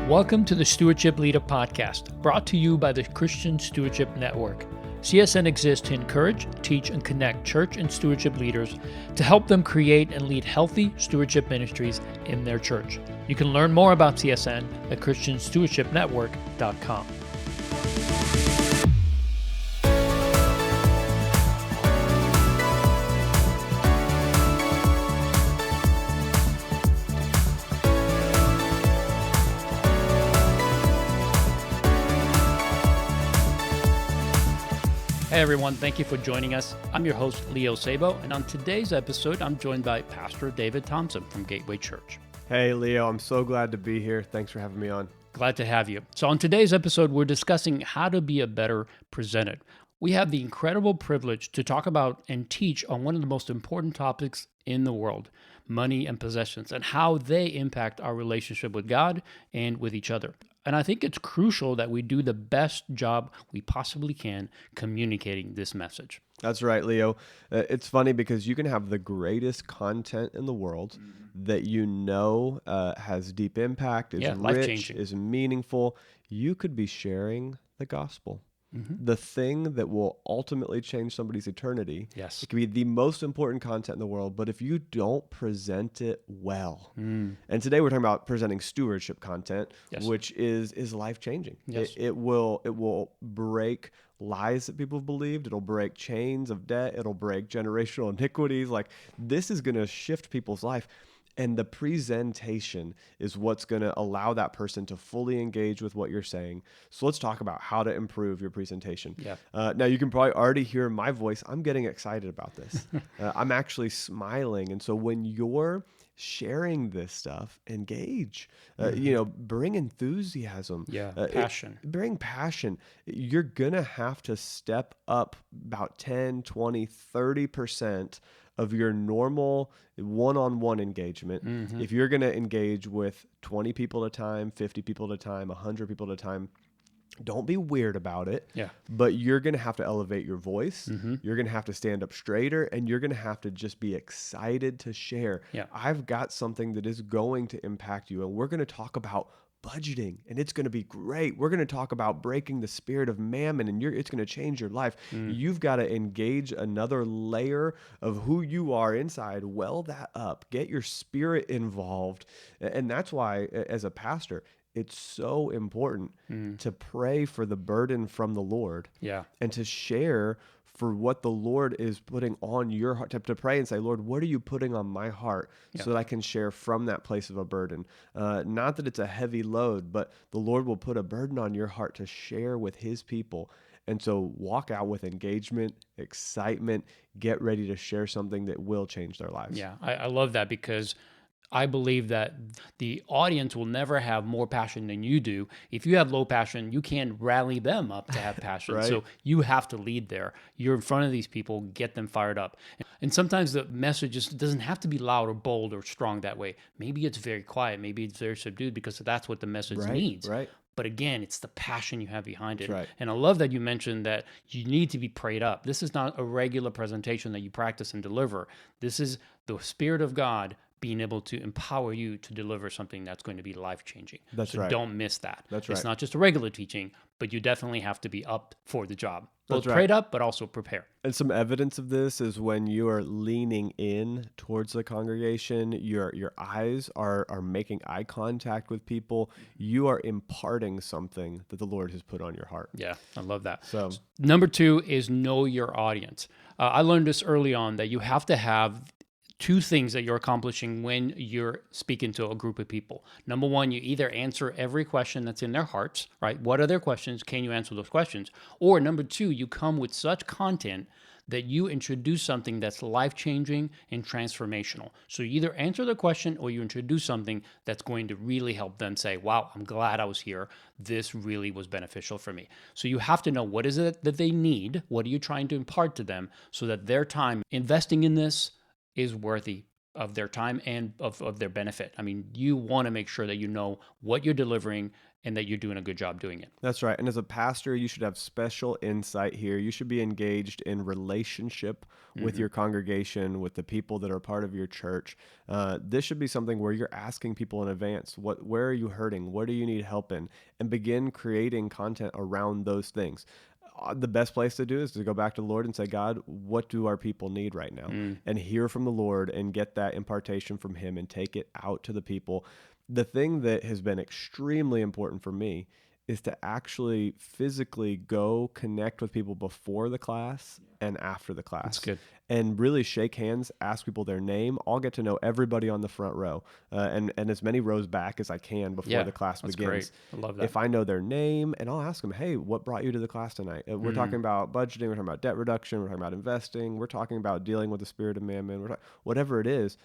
Welcome to the Stewardship Leader podcast, brought to you by the Christian Stewardship Network. CSN exists to encourage, teach, and connect church and stewardship leaders to help them create and lead healthy stewardship ministries in their church. You can learn more about CSN at christianstewardshipnetwork.com. Hey everyone, thank you for joining us. I'm your host, Leo Sabo, and on today's episode, I'm joined by Pastor David Thompson from Gateway Church. Hey Leo, I'm so glad to be here. Thanks for having me on. Glad to have you. So on today's episode, we're discussing how to be a better presenter. We have the incredible privilege to talk about and teach on one of the most important topics in the world, money and possessions, and how they impact our relationship with God and with each other. And I think it's crucial that we do the best job we possibly can communicating this message. That's right, Leo. It's funny because you can have the greatest content in the world that you know has deep impact, is rich, life-changing, is meaningful. You could be sharing the gospel. The thing that will ultimately change somebody's eternity. Yes. It can be the most important content in the world, but if you don't present it well, and today we're talking about presenting stewardship content, which is life-changing. Yes. It will break lies that people have believed. It'll break chains of debt. It'll break generational iniquities. Like, this is going to shift people's life. And the presentation is what's going to allow that person to fully engage with what you're saying. So let's talk about how to improve your presentation. Yeah. Now, you can probably already hear my voice. I'm getting excited about this. I'm actually smiling. And so when you're sharing this stuff, engage, bring enthusiasm. Passion. Bring passion. You're going to have to step up about 10, 20, 30% of your normal one-on-one engagement. If you're going to engage with 20 people at a time, 50 people at a time, 100 people at a time, don't be weird about it. But you're going to have to elevate your voice. You're going to have to stand up straighter, and you're going to have to just be excited to share. I've got something that is going to impact you, and we're going to talk about budgeting, and it's going to be great. We're going to talk about breaking the spirit of mammon, and it's going to change your life. You've got to engage another layer of who you are inside, well that up, get your spirit involved. And that's why, as a pastor, it's so important to pray for the burden from the Lord and to share for what the Lord is putting on your heart, to pray and say, Lord, what are you putting on my heart so that I can share from that place of a burden? Not that it's a heavy load, but the Lord will put a burden on your heart to share with his people. And so walk out with engagement, excitement, get ready to share something that will change their lives. Yeah, I love that, because I believe that the audience will never have more passion than you do. If you have low passion, you can't rally them up to have passion. Right. So you have to lead there. You're in front of these people, get them fired up. And sometimes the message just doesn't have to be loud or bold or strong that way. Maybe it's very quiet. Maybe it's very subdued, because that's what the message needs. Right. But again, it's the passion you have behind it. Right. And I love that you mentioned that you need to be prayed up. This is not a regular presentation that you practice and deliver. This is the Spirit of God being able to empower you to deliver something that's going to be life-changing. So don't miss that. It's not just a regular teaching, but you definitely have to be up for the job. Both prayed up, but also prepare. And some evidence of this is when you are leaning in towards the congregation, your eyes are making eye contact with people. You are imparting something that the Lord has put on your heart. Yeah, I love that. So number 2 is know your audience. I learned this early on, that you have to have 2 things that you're accomplishing when you're speaking to a group of people. Number 1, you either answer every question that's in their hearts, right? What are their questions? Can you answer those questions? Or number 2, you come with such content that you introduce something that's life-changing and transformational. So you either answer the question or you introduce something that's going to really help them say, wow, I'm glad I was here. This really was beneficial for me. So you have to know, what is it that they need? What are you trying to impart to them so that their time investing in this is worthy of their time and of their benefit. I mean, you want to make sure that you know what you're delivering and that you're doing a good job doing it. That's right. And as a pastor, you should have special insight here. You should be engaged in relationship with your congregation, with the people that are part of your church. This should be something where you're asking people in advance, where are you hurting? What do you need help in? And begin creating content around those things. The best place to do is to go back to the Lord and say, God, what do our people need right now? And hear from the Lord and get that impartation from him and take it out to the people. The thing that has been extremely important for me is to actually physically go connect with people before the class and after the class. That's good. And really shake hands, ask people their name. I'll get to know everybody on the front row and as many rows back as I can before the class begins. Great. I love that. If I know their name, and I'll ask them, hey, what brought you to the class tonight? We're talking about budgeting. We're talking about debt reduction. We're talking about investing. We're talking about dealing with the spirit of mammon. Whatever it is.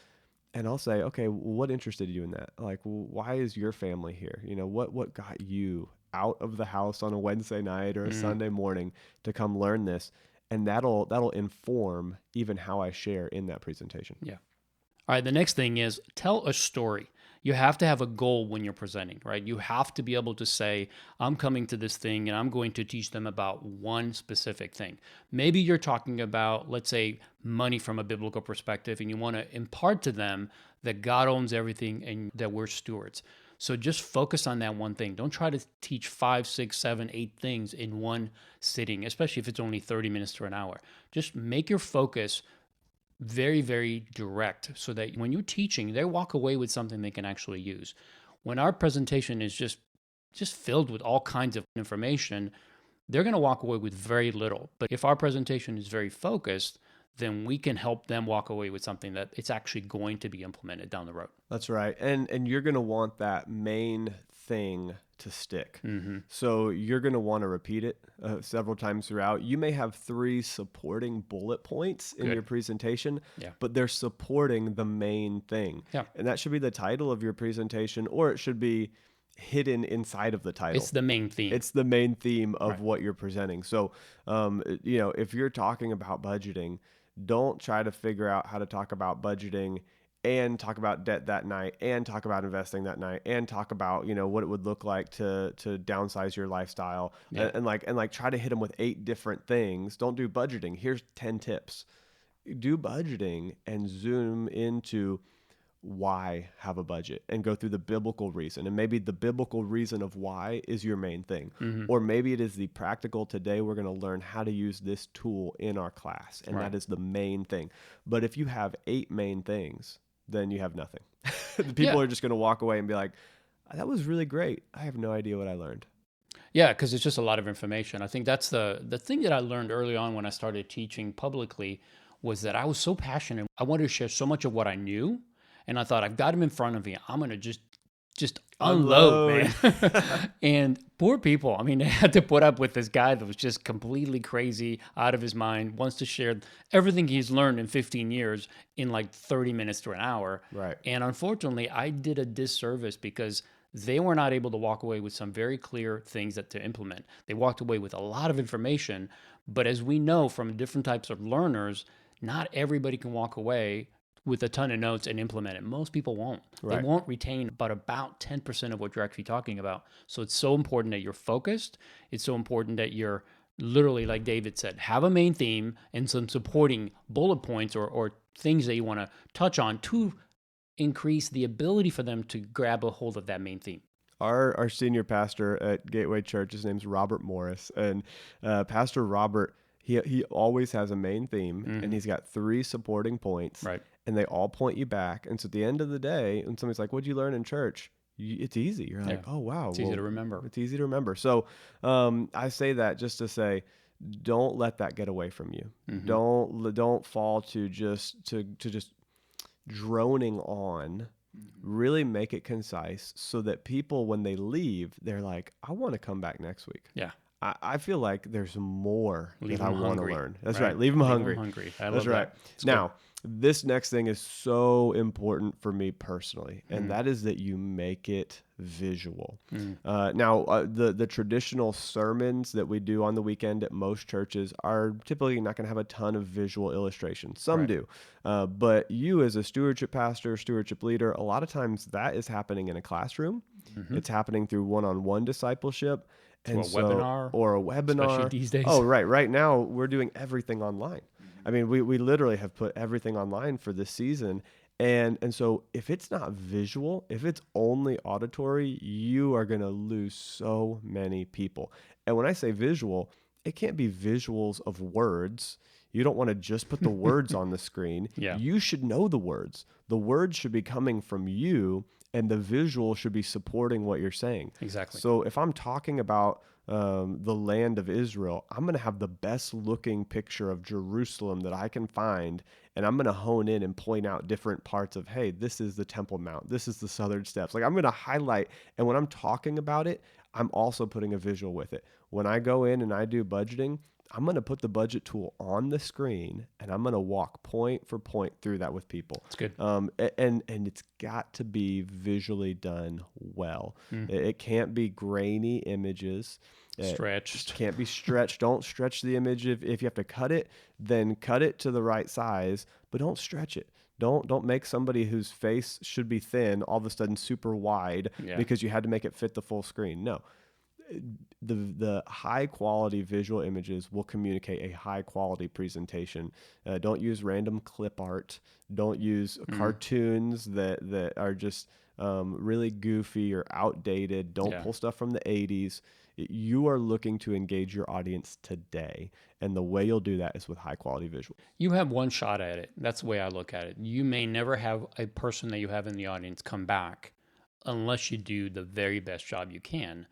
And I'll say, okay, what interested you in that? Like, why is your family here? You know, what got you out of the house on a Wednesday night or a Sunday morning to come learn this? And that'll inform even how I share in that presentation. Yeah. All right. The next thing is tell a story. You have to have a goal when you're presenting, right? You have to be able to say, I'm coming to this thing and I'm going to teach them about one specific thing. Maybe you're talking about, let's say, money from a biblical perspective, and you want to impart to them that God owns everything and that we're stewards. So just focus on that one thing. Don't try to teach 5, 6, 7, 8 things in one sitting, especially if it's only 30 minutes to an hour. Just make your focus very, very direct so that when you're teaching, they walk away with something they can actually use. When our presentation is just filled with all kinds of information, they're going to walk away with very little. But if our presentation is very focused, then we can help them walk away with something that it's actually going to be implemented down the road. That's right. And you're going to want that main thing to stick. So you're going to want to repeat it several times throughout. You may have 3 supporting bullet points in your presentation, but they're supporting the main thing. Yeah. And that should be the title of your presentation, or it should be hidden inside of the title. It's the main theme. It's the main theme of what you're presenting. So, if you're talking about budgeting, don't try to figure out how to talk about budgeting and talk about debt that night and talk about investing that night and talk about, what it would look like to downsize your lifestyle and try to hit them with 8 different things. Don't do budgeting. Here's 10 tips. Do budgeting and zoom into why have a budget and go through the biblical reason. And maybe the biblical reason of why is your main thing. Or maybe it is the practical, today we're going to learn how to use this tool in our class. And that is the main thing. But if you have 8 main things, then you have nothing. The people are just going to walk away and be like, that was really great. I have no idea what I learned. Yeah, because it's just a lot of information. I think that's the thing that I learned early on when I started teaching publicly was that I was so passionate. I wanted to share so much of what I knew. And I thought, I've got him in front of me. I'm going to just unload, man. And poor people, I mean, they had to put up with this guy that was just completely crazy, out of his mind, wants to share everything he's learned in 15 years in like 30 minutes to an hour. Right. And unfortunately, I did a disservice because they were not able to walk away with some very clear things to implement. They walked away with a lot of information. But as we know from different types of learners, not everybody can walk away with a ton of notes and implement it. Most people won't. Right. They won't retain about 10% of what you're actually talking about. So it's so important that you're focused. It's so important that you're literally, like David said, have a main theme and some supporting bullet points or things that you want to touch on to increase the ability for them to grab a hold of that main theme. Our senior pastor at Gateway Church, his name's Robert Morris. And Pastor Robert, he always has a main theme, and he's got 3 supporting points. Right. And they all point you back. And so at the end of the day, when somebody's like, what'd you learn in church? It's easy. You're like, oh, wow. It's easy to remember. It's easy to remember. So I say that just to say, don't let that get away from you. Don't fall to just droning on. Really make it concise so that people, when they leave, they're like, I want to come back next week. Yeah. I feel like there's more that I want to learn. That's right. Leave Leave them hungry. I love That's right. That. Now, This next thing is so important for me personally, and Mm, that is that you make it visual. mm, Now, the traditional sermons that we do on the weekend at most churches are typically not going to have a ton of visual illustrations. Some right. do, but you as a stewardship pastor, stewardship leader, a lot of times that is happening in a classroom. Hmm. It's happening through one-on-one discipleship, To and a so webinar, or a especially webinar. these days. Oh, right. Right now, we're doing everything online. I mean, we literally have put everything online for this season. And so if it's not visual, if it's only auditory, you are going to lose so many people. And when I say visual, it can't be visuals of words. You don't want to just put the words on the screen. Yeah, You should know the words. The words should be coming from you, and the visual should be supporting what you're saying. exactly. So if I'm talking about the land of Israel, I'm going to have the best looking picture of Jerusalem that I can find. And I'm going to hone in and point out different parts of, hey, this is the Temple Mount. This is the Southern Steps. Like I'm going to highlight. And when I'm talking about it, I'm also putting a visual with it. When I go in and I do budgeting, I'm going to put the budget tool on the screen and I'm going to walk point for point through that with people. It's good. And it's got to be visually done well. Mm. It can't be grainy images. It Stretched. can't be stretched. Don't stretch the image. If you have to cut it, then cut it to the right size, but don't stretch it. Don't make somebody whose face should be thin all of a sudden super wide Yeah. because you had to make it fit the full screen. No, the high quality visual images will communicate a high quality presentation. Don't use random clip art. Don't use Mm. cartoons that are just really goofy or outdated. Don't Yeah. pull stuff from the 80s. You are looking to engage your audience today, and the way you'll do that is with high quality visual. You have one shot at it. That's the way I look at it. You may never have a person that you have in the audience come back unless you do the very best job you can.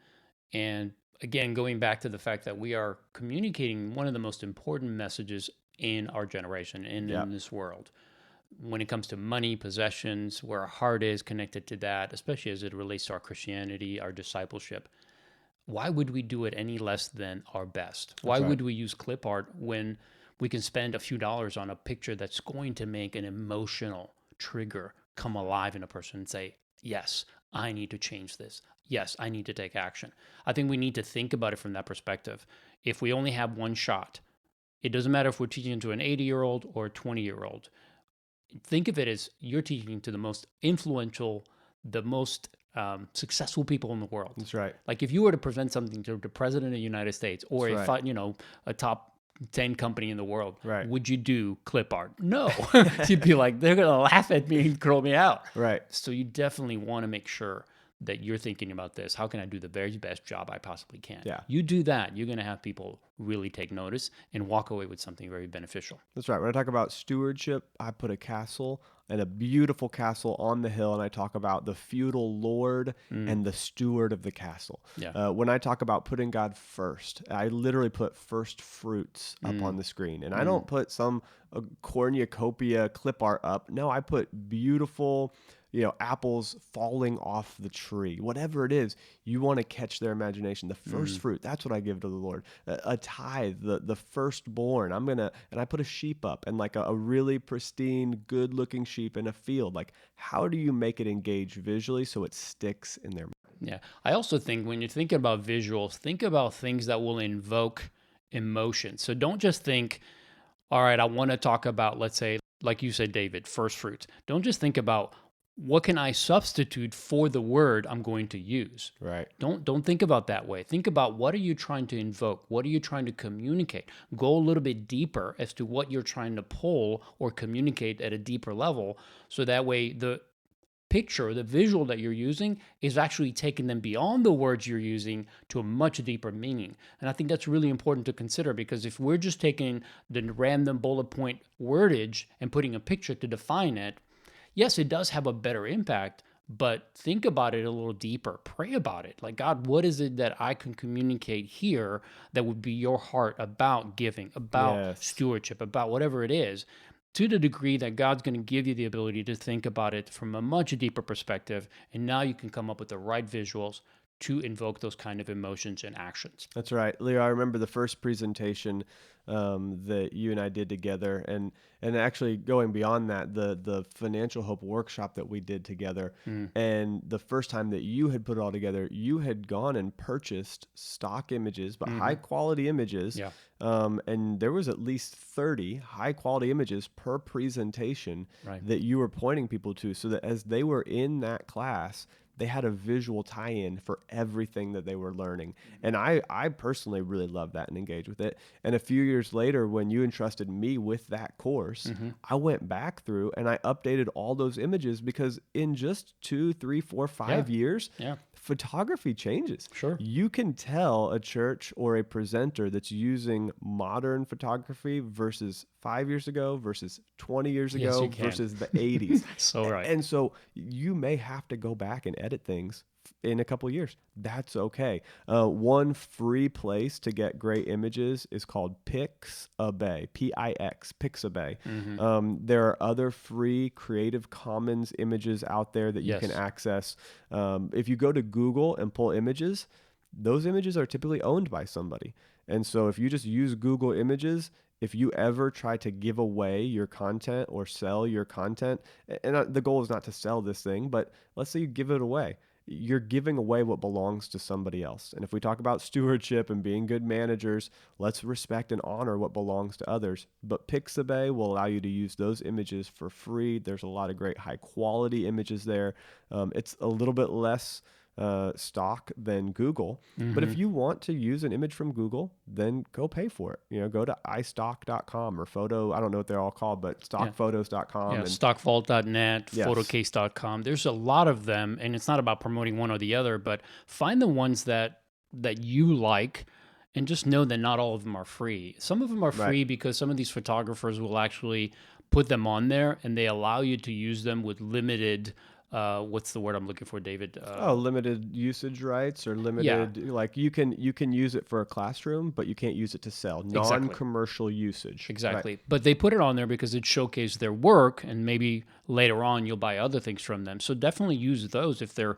And again, going back to the fact that we are communicating one of the most important messages in our generation and Yeah, in this world. When it comes to money, possessions, where our heart is connected to that, especially as it relates to our Christianity, our discipleship, why would we do it any less than our best? Why that's right. would we use clip art when we can spend a few dollars on a picture that's going to make an emotional trigger come alive in a person and say, yes, I need to change this. Yes, I need to take action. I think we need to think about it from that perspective. If we only have one shot, it doesn't matter if we're teaching to an 80-year-old or a 20-year-old. Think of it as you're teaching to the most influential, the most successful people in the world. That's right. Like if you were to present something to the president of the United States or That's right. a top 10 company in the world, Right. would you do clip art? No. You'd be like, they're going to laugh at me and throw me out. Right. So you definitely want to make sure that you're thinking about this. How can I do the very best job I possibly can? Yeah. You do that, you're going to have people really take notice and walk away with something very beneficial. That's right. When I talk about stewardship, I put a castle and a beautiful castle on the hill, and I talk about the feudal lord Mm, and the steward of the castle. yeah. When I talk about putting God first, I literally put first fruits up on Mm, the screen, and I mm, don't put some cornucopia clip art up. No, I put beautiful, apples falling off the tree. Whatever it is, you want to catch their imagination. The first mm. fruit, that's what I give to the Lord. A tithe, the firstborn. And I put a sheep up and like a really pristine, good looking sheep in a field. Like, how do you make it engage visually so it sticks in their mind? Yeah. I also think when you're thinking about visuals, think about things that will invoke emotion. So don't just think, all right, I want to talk about, let's say, like you said, David, first fruits. Don't just think about what can I substitute for the word I'm going to use. Right. Don't think about that way. Think about what are you trying to invoke? What are you trying to communicate? Go a little bit deeper as to what you're trying to pull or communicate at a deeper level so that way the picture, the visual that you're using is actually taking them beyond the words you're using to a much deeper meaning. And I think that's really important to consider because if we're just taking the random bullet point wordage and putting a picture to define it, yes, it does have a better impact, but think about it a little deeper. Pray about it. Like, God, what is it that I can communicate here that would be your heart about giving, about Yes. stewardship, about whatever it is? To the degree that God's going to give you the ability to think about it from a much deeper perspective. And now you can come up with the right visuals to invoke those kind of emotions and actions. That's right, Leo. I remember the first presentation that you and I did together, and actually going beyond that, the financial hope workshop that we did together. Mm. And the first time that you had put it all together, you had gone and purchased stock images, but high quality images. Yeah. And there was at least 30 high quality images per presentation Right. that you were pointing people to, so that as they were in that class, they had a visual tie-in for everything that they were learning. And I personally really love that and engage with it. And a few years later, when you entrusted me with that course, I went back through and I updated all those images, because in just 2, 3, 4, 5 years, Yeah. photography changes. Sure. You can tell a church or a presenter that's using modern photography versus 5 years ago, versus 20 years Yes, ago, you can. versus the 80s. So right. And so you may have to go back and edit things in a couple of years. That's okay. One free place to get great images is called Pixabay, P-I-X, Pixabay. There are other free Creative Commons images out there that you can Yes. access. If you go to Google and pull images, those images are typically owned by somebody. And so if you just use Google Images, if you ever try to give away your content or sell your content, and the goal is not to sell this thing, but let's say you give it away, you're giving away what belongs to somebody else. And if we talk about stewardship and being good managers, let's respect and honor what belongs to others. But Pixabay will allow you to use those images for free. There's a lot of great high quality images there. It's a little bit less stock than Google. But if you want to use an image from Google, then go pay for it. You know, go to istock.com or photo, I don't know what they're all called, but stockphotos.com. Yeah, And stockvault.net, yes, photocase.com. There's a lot of them, and it's not about promoting one or the other, but find the ones that you like, and just know that not all of them are free. Some of them are right. free because some of these photographers will actually put them on there, and they allow you to use them with limited what's the word I'm looking for, David? Limited usage rights, or Yeah. limited, like you can use it for a classroom, but you can't use it to sell. Exactly. Non-commercial usage. Right. Exactly. But they put it on there because it showcased their work, and maybe later on you'll buy other things from them. So definitely use those if they're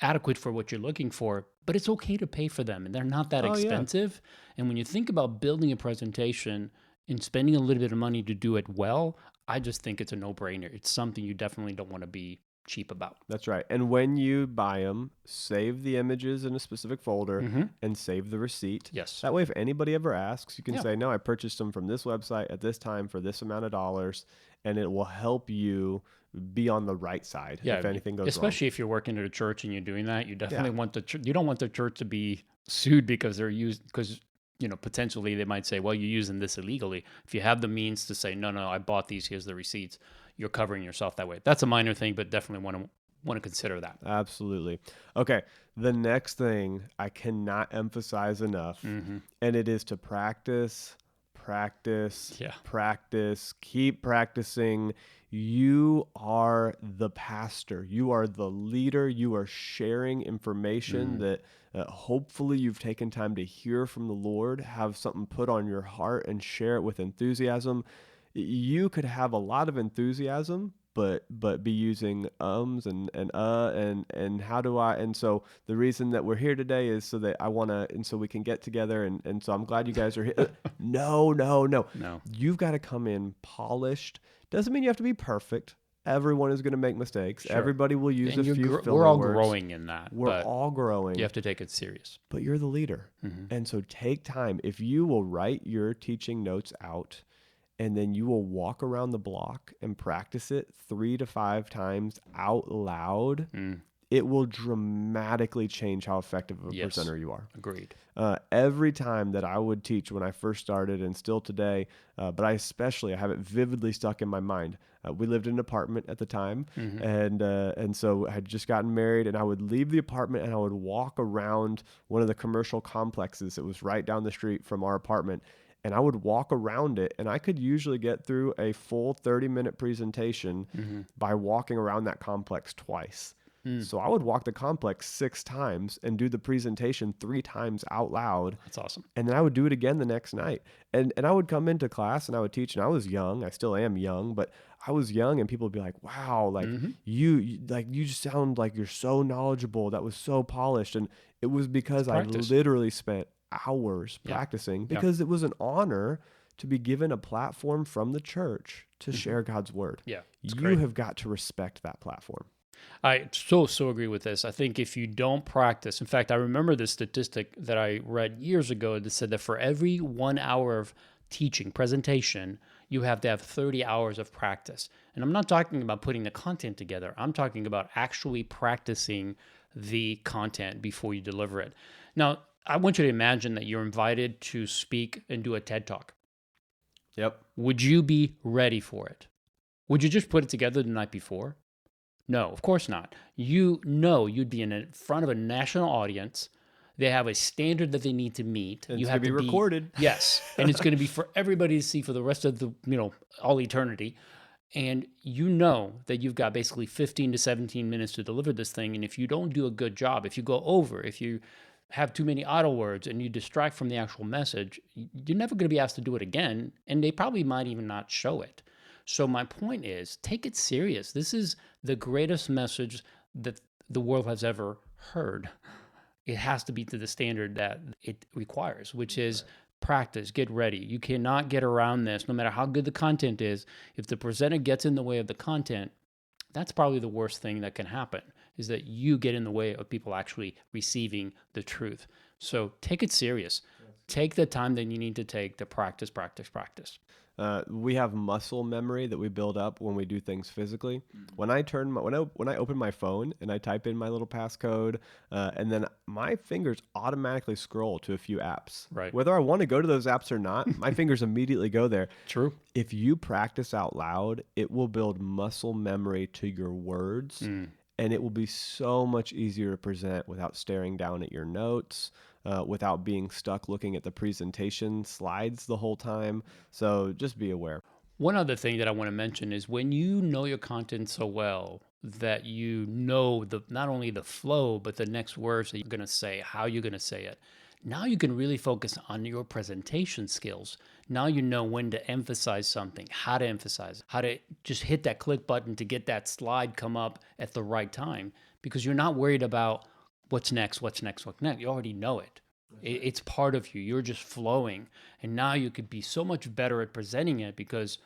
adequate for what you're looking for. But it's okay to pay for them, and they're not that Oh, yeah. expensive. And when you think about building a presentation and spending a little bit of money to do it well, I just think it's a no-brainer. It's something you definitely don't want to be cheap about. That's right. And when you buy them, save the images in a specific folder and save the receipt. Yes. That way, if anybody ever asks, you can Yeah. say, no, I purchased them from this website at this time for this amount of dollars, and it will help you be on the right side if anything goes wrong. Especially if you're working at a church and you're doing that, you definitely want you don't want the church to be sued because they're used, because potentially they might say, well, you're using this illegally. If you have the means to say, no, I bought these, here's the receipts, you're covering yourself that way. That's a minor thing, but definitely want to consider that. Absolutely. Okay. The next thing I cannot emphasize enough, and it is to practice, keep practicing. You are the pastor. You are the leader. You are sharing information that hopefully you've taken time to hear from the Lord, have something put on your heart, and share it with enthusiasm. You could have a lot of enthusiasm, but be using ums and how do I, and so the reason that we're here today is so that I want to, and so we can get together, and so I'm glad you guys are here. No. You've got to come in polished. Doesn't mean you have to be perfect. Everyone is going to make mistakes. Sure. Everybody will use And a few filler we're all words. growing in that. We're all growing. You have to take it serious. But you're the leader. And so take time. If you will write your teaching notes out, and then you will walk around the block and practice it 3 to 5 times out loud, it will dramatically change how effective of a presenter you are. Agreed. Every time that I would teach when I first started, and still today, but I have it vividly stuck in my mind. We lived in an apartment at the time, and so I had just gotten married, and I would leave the apartment and I would walk around one of the commercial complexes that was right down the street from our apartment. And I would walk around it, and I could usually get through a full 30-minute presentation by walking around that complex twice. So I would walk the complex 6 times and do the presentation 3 times out loud. That's awesome. And then I would do it again the next night. And I would come into class and I would teach, and I was young. I still am young, but I was young, and people would be like, wow, like you just sound like you're so knowledgeable. That was so polished. And It was because I Practice. literally spent hours Yeah. practicing Yeah. because it was an honor to be given a platform from the church to share God's word. Yeah. It's You great. have got to respect that platform. I so agree with this. I think if you don't practice, in fact, I remember this statistic that I read years ago that said that for every 1 hour of teaching, presentation, you have to have 30 hours of practice. And I'm not talking about putting the content together. I'm talking about actually practicing the content before you deliver it. Now, I want you to imagine that you're invited to speak and do a TED Talk. Yep. Would you be ready for it? Would you just put it together the night before? No, of course not. You know you'd be in front of a national audience. They have a standard that they need to meet. And You it's have going to to be be, recorded. yes, and it's going to be for everybody to see for the rest of the, all eternity. And you know that you've got basically 15 to 17 minutes to deliver this thing. And if you don't do a good job, if you go over, if you have too many idle words and you distract from the actual message, you're never going to be asked to do it again. And they probably might even not show it. So my point is, take it serious. This is the greatest message that the world has ever heard. It has to be to the standard that it requires, which is practice, get ready. You cannot get around this, no matter how good the content is. If the presenter gets in the way of the content, that's probably the worst thing that can happen, is that you get in the way of people actually receiving the truth. So take it serious. Take the time that you need to take to practice, practice, practice. We have muscle memory that we build up when we do things physically. When I open my phone and I type in my little passcode, and then my fingers automatically scroll to a few apps. Right. Whether I want to go to those apps or not, my fingers immediately go there. True. If you practice out loud, it will build muscle memory to your words. And it will be so much easier to present without staring down at your notes, without being stuck looking at the presentation slides the whole time. So just be aware. One other thing that I want to mention is when you know your content so well that you know not only the flow, but the next words that you're going to say, how you're going to say it. Now you can really focus on your presentation skills. Now you know when to emphasize something, how to emphasize, how to just hit that click button to get that slide come up at the right time, because you're not worried about what's next, what's next, what's next. You already know it. It's part of you. You're just flowing. And now you could be so much better at presenting it because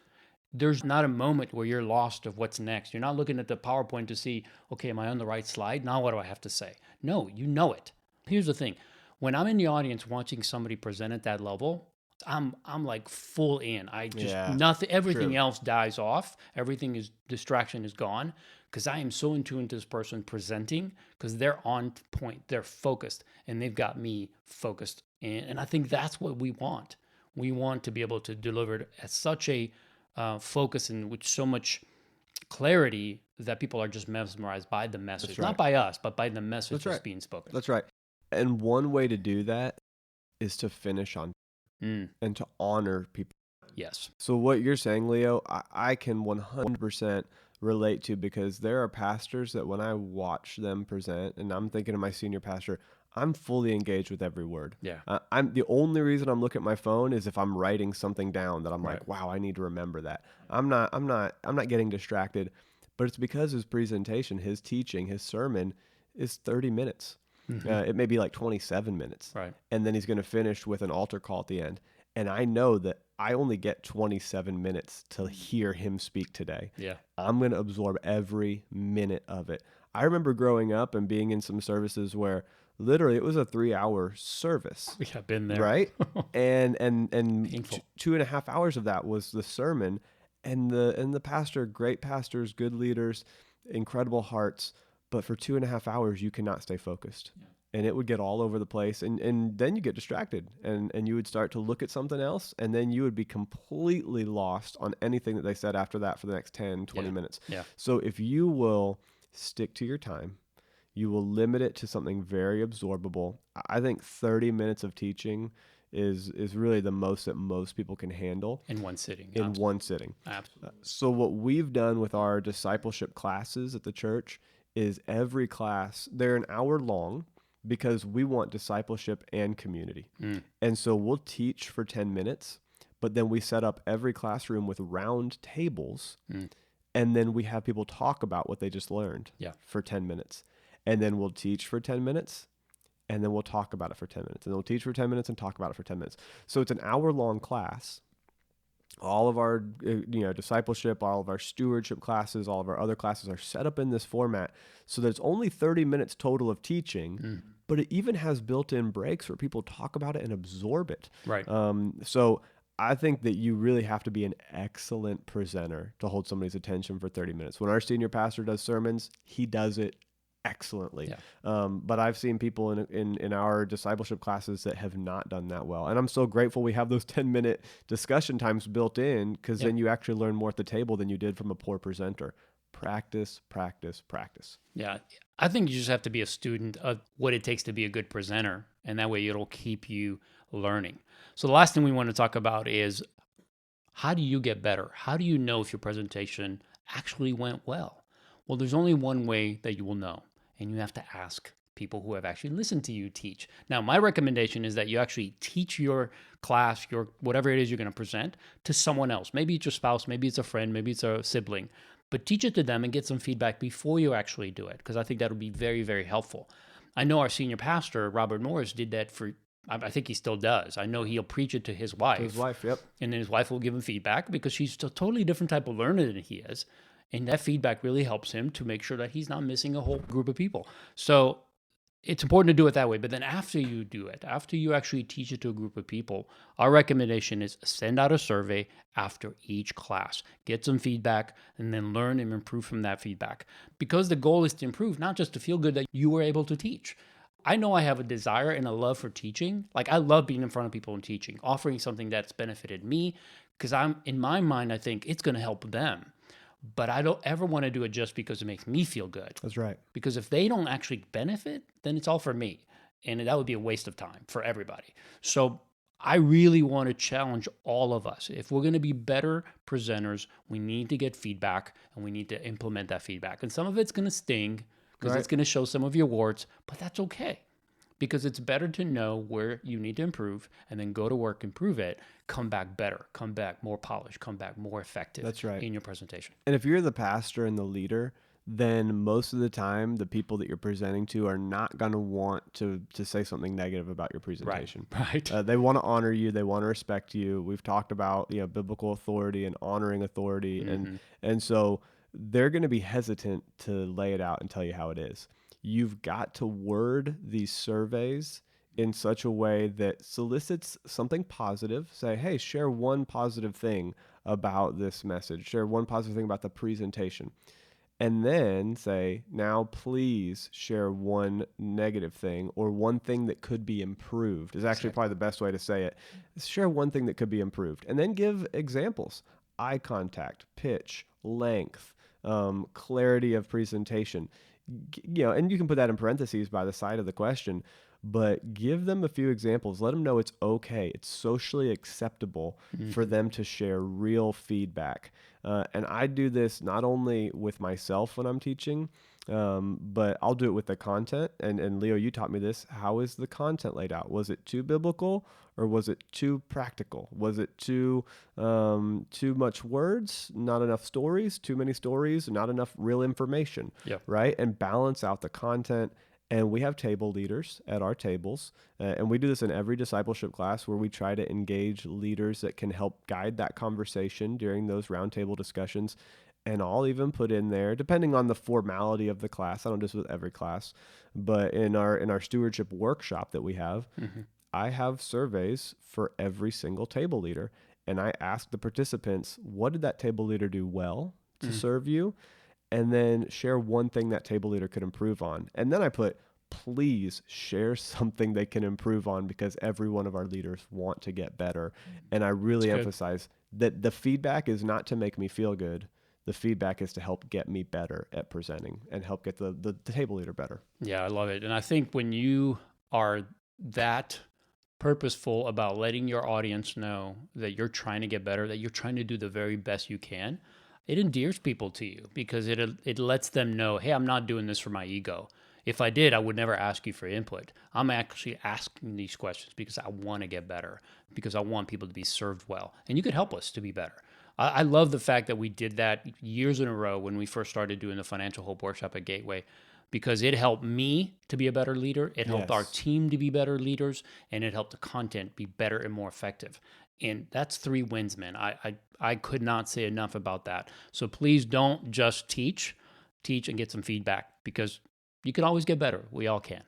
there's not a moment where you're lost of what's next. You're not looking at the PowerPoint to see, okay, am I on the right slide? Now what do I have to say? No, you know it. Here's the thing. When I'm in the audience watching somebody present at that level, I'm like full in. I just nothing, everything true. else dies off. Everything is distraction is gone because I am so in tune to this person presenting because they're on point, they're focused, and they've got me focused. And I think that's what we want. We want to be able to deliver it at such a focus and with so much clarity that people are just mesmerized by the message, not by us, but by the message that's being spoken. That's right. And one way to do that is to finish on and to honor people. Yes. So what you're saying, Leo, I can 100% relate to, because there are pastors that when I watch them present, and I'm thinking of my senior pastor, I'm fully engaged with every word. Yeah. I'm the only reason I'm looking at my phone is if I'm writing something down that I'm like, wow, I need to remember that. I'm not getting distracted, but it's because his presentation, his teaching, his sermon is 30 minutes. It may be like 27 minutes. Right. And then he's going to finish with an altar call at the end. And I know that I only get 27 minutes to hear him speak today. Yeah. I'm going to absorb every minute of it. I remember growing up and being in some services where literally it was a 3-hour service. We have been there. Right? and Painful. 2.5 hours of that was the sermon. And the pastor, great pastors, good leaders, incredible hearts. But for 2.5 hours, you cannot stay focused. Yeah. And it would get all over the place. And then you get distracted and you would start to look at something else. And then you would be completely lost on anything that they said after that for the next 10, 20 minutes. Yeah. So if you will stick to your time, you will limit it to something very absorbable. I think 30 minutes of teaching is really the most that most people can handle. In one sitting. In one sitting. Absolutely. So what we've done with our discipleship classes at the church is every class, they're an hour long because we want discipleship and community. And so we'll teach for 10 minutes, but then we set up every classroom with round tables, and then we have people talk about what they just learned for 10 minutes. And then we'll teach for 10 minutes, and then we'll talk about it for 10 minutes. And then we'll teach for 10 minutes and talk about it for 10 minutes. So it's an hour-long class. All of our discipleship, all of our stewardship classes, all of our other classes are set up in this format so that it's only 30 minutes total of teaching, but it even has built-in breaks where people talk about it and absorb it. Right. So I think that you really have to be an excellent presenter to hold somebody's attention for 30 minutes. When our senior pastor does sermons, he does it excellently. Yeah. But I've seen people in our discipleship classes that have not done that well. And I'm so grateful we have those 10-minute discussion times built in, because then you actually learn more at the table than you did from a poor presenter. Practice, practice, practice. Yeah. I think you just have to be a student of what it takes to be a good presenter, and that way it'll keep you learning. So the last thing we want to talk about is, how do you get better? How do you know if your presentation actually went well? Well, there's only one way that you will know, and you have to ask people who have actually listened to you teach. Now, my recommendation is that you actually teach your class, your whatever it is you're going to present, to someone else. Maybe it's your spouse, maybe it's a friend, maybe it's a sibling, but teach it to them and get some feedback before you actually do it, because I think that'll be very, very helpful. I know our senior pastor, Robert Morris, did that for, I think he still does. I know he'll preach it to his wife. To his wife, yep. And then his wife will give him feedback, because she's a totally different type of learner than he is. And that feedback really helps him to make sure that he's not missing a whole group of people. So it's important to do it that way. But then after you do it, after you actually teach it to a group of people, our recommendation is send out a survey after each class. Get some feedback and then learn and improve from that feedback. Because the goal is to improve, not just to feel good that you were able to teach. I know I have a desire and a love for teaching. Like, I love being in front of people and teaching, offering something that's benefited me, because in my mind, I think it's going to help them. But I don't ever want to do it just because it makes me feel good. That's right. Because if they don't actually benefit, then it's all for me. And that would be a waste of time for everybody. So I really want to challenge all of us. If we're going to be better presenters, we need to get feedback, and we need to implement that feedback. And some of it's going to sting, because it's going to show some of your warts, but that's okay. Because it's better to know where you need to improve and then go to work, improve it, come back better, come back more polished, come back more effective. That's right. In your presentation. And if you're the pastor and the leader, then most of the time, the people that you're presenting to are not going to want to say something negative about your presentation. Right. They want to honor you. They want to respect you. We've talked about biblical authority and honoring authority. And so they're going to be hesitant to lay it out and tell you how it is. You've got to word these surveys in such a way that solicits something positive. Say, hey, share one positive thing about this message. Share one positive thing about the presentation. And then say, now please share one negative thing, or one thing that could be improved is actually probably the best way to say it. Share one thing that could be improved. And then give examples: eye contact, pitch, length, clarity of presentation. And you can put that in parentheses by the side of the question, but give them a few examples. Let them know it's okay. It's socially acceptable for them to share real feedback. And I do this not only with myself when I'm teaching, but I'll do it with the content. And Leo, you taught me this. How is the content laid out? Was it too biblical, or was it too practical? Was it too much words, not enough stories, too many stories, not enough real information? Yep. Right? And balance out the content. And we have table leaders at our tables. And we do this in every discipleship class, where we try to engage leaders that can help guide that conversation during those roundtable discussions. And I'll even put in there, depending on the formality of the class, I don't do this with every class, but in our stewardship workshop that we have, I have surveys for every single table leader. And I ask the participants, what did that table leader do well to serve you? And then share one thing that table leader could improve on. And then I put, please share something they can improve on, because every one of our leaders want to get better. And I really emphasize that the feedback is not to make me feel good. The feedback is to help get me better at presenting and help get the table leader better. Yeah, I love it. And I think when you are that purposeful about letting your audience know that you're trying to get better, that you're trying to do the very best you can, it endears people to you, because it lets them know, hey, I'm not doing this for my ego. If I did, I would never ask you for input. I'm actually asking these questions because I want to get better, because I want people to be served well. And you could help us to be better. I love the fact that we did that years in a row when we first started doing the Financial Hope Workshop at Gateway, because it helped me to be a better leader. It helped our Yes. team to be better leaders, and it helped the content be better and more effective. And that's 3 wins, man. I could not say enough about that. So please don't just teach and get some feedback, because you can always get better. We all can.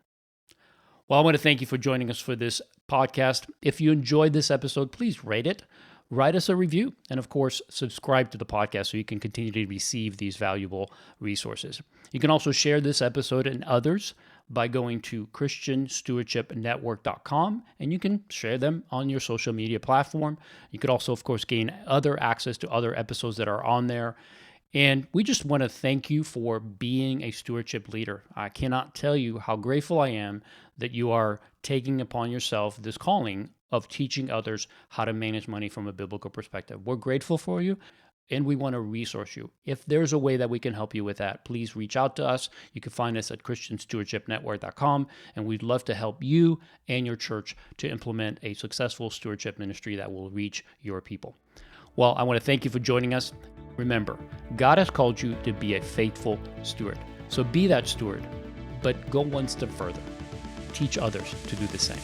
Well, I want to thank you for joining us for this podcast. If you enjoyed this episode, please rate it, write us a review, and of course, subscribe to the podcast so you can continue to receive these valuable resources. You can also share this episode and others by going to christianstewardshipnetwork.com, and you can share them on your social media platform. You could also, of course, gain other access to other episodes that are on there. And we just want to thank you for being a stewardship leader. I cannot tell you how grateful I am that you are taking upon yourself this calling of teaching others how to manage money from a biblical perspective. We're grateful for you, and we want to resource you. If there's a way that we can help you with that, please reach out to us. You can find us at christianstewardshipnetwork.com, and we'd love to help you and your church to implement a successful stewardship ministry that will reach your people. Well, I want to thank you for joining us. Remember, God has called you to be a faithful steward. So be that steward, but go one step further. Teach others to do the same.